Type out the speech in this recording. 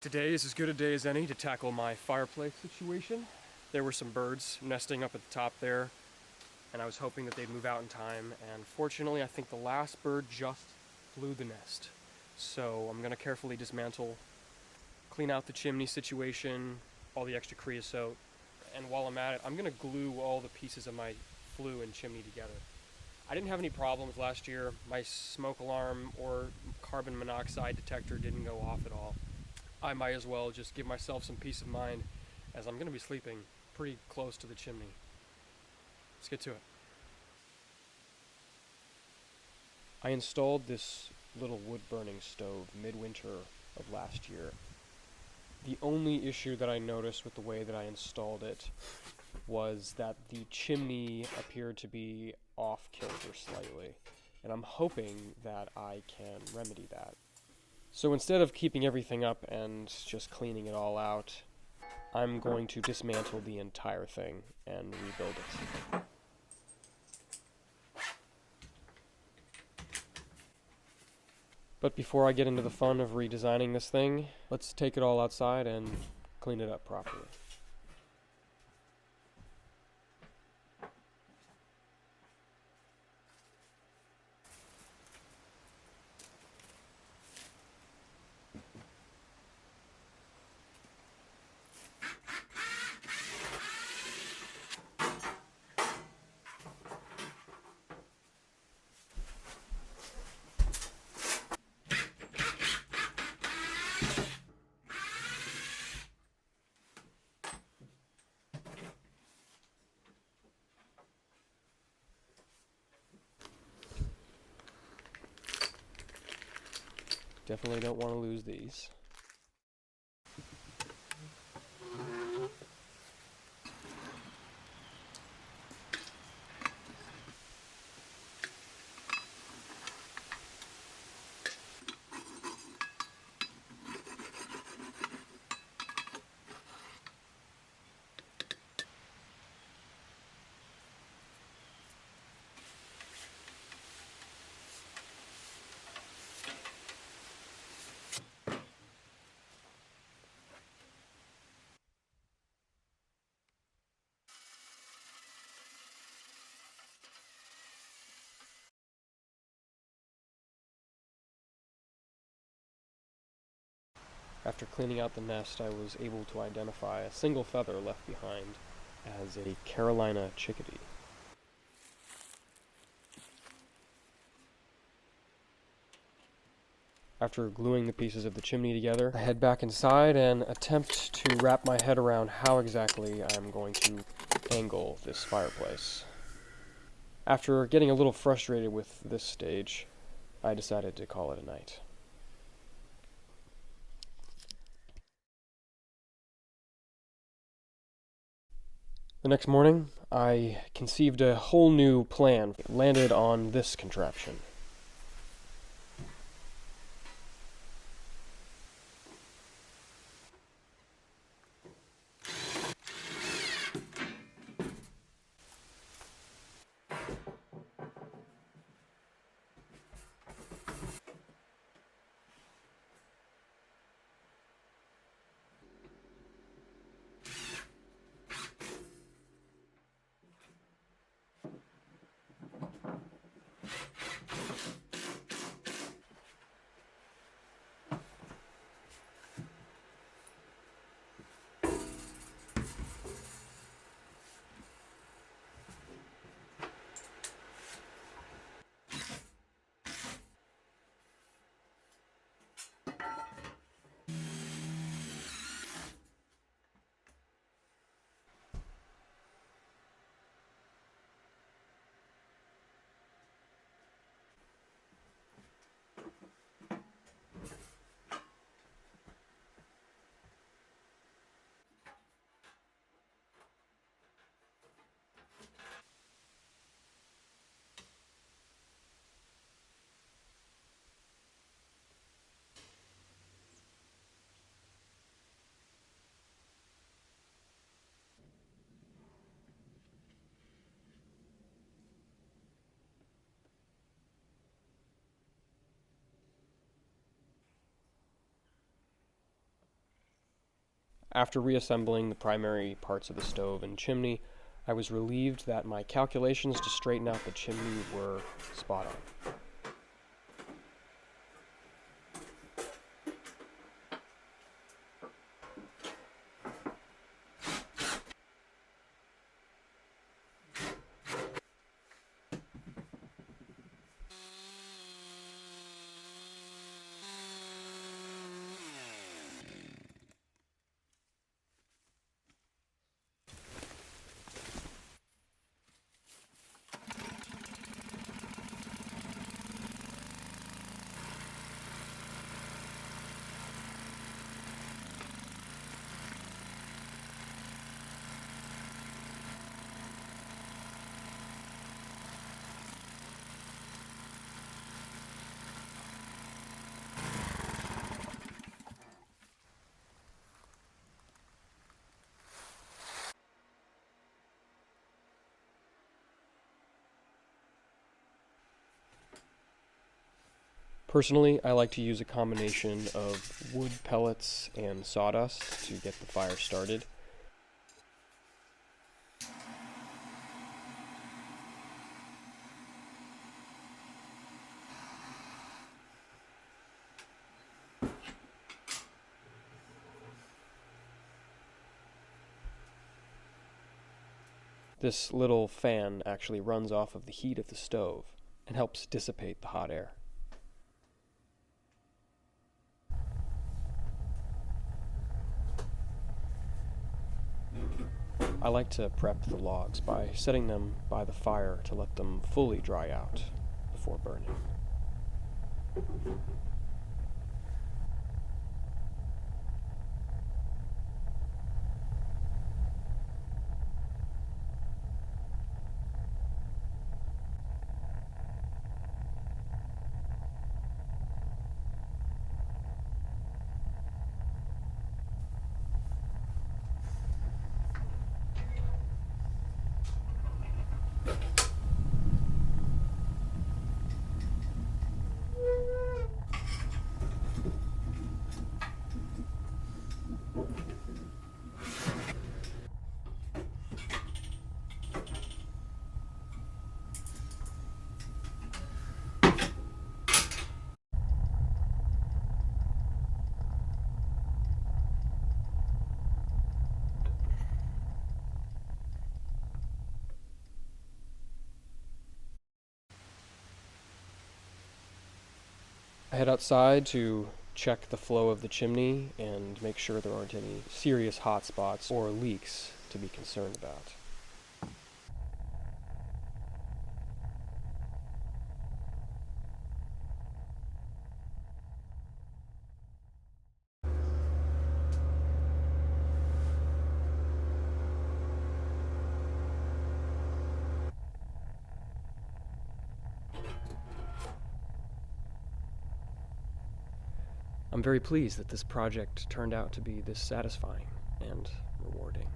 Today is as good a day as any to tackle my fireplace situation. There were some birds nesting up at the top there, and I was hoping that they'd move out in time, and fortunately I think the last bird just flew the nest. So I'm going to carefully dismantle, clean out the chimney situation, all the extra creosote, and while I'm at it, I'm going to glue all the pieces of my flue and chimney together. I didn't have any problems last year. My smoke alarm or carbon monoxide detector didn't go off at all. I might as well just give myself some peace of mind as I'm going to be sleeping pretty close to the chimney. Let's get to it. I installed this little wood-burning stove midwinter of last year. The only issue that I noticed with the way that I installed it was that the chimney appeared to be off kilter slightly, and I'm hoping that I can remedy that. So instead of keeping everything up and just cleaning it all out, I'm going to dismantle the entire thing and rebuild it. But before I get into the fun of redesigning this thing, let's take it all outside and clean it up properly. Definitely don't want to lose these. After cleaning out the nest, I was able to identify a single feather left behind as a Carolina chickadee. After gluing the pieces of the chimney together, I head back inside and attempt to wrap my head around how exactly I'm going to angle this fireplace. After getting a little frustrated with this stage, I decided to call it a night. The next morning, I conceived a whole new plan. It landed on this contraption. After reassembling the primary parts of the stove and chimney, I was relieved that my calculations to straighten out the chimney were spot on. Personally, I like to use a combination of wood pellets and sawdust to get the fire started. This little fan actually runs off of the heat of the stove and helps dissipate the hot air. I like to prep the logs by setting them by the fire to let them fully dry out before burning. I head outside to check the flow of the chimney and make sure there aren't any serious hot spots or leaks to be concerned about. I'm very pleased that this project turned out to be this satisfying and rewarding.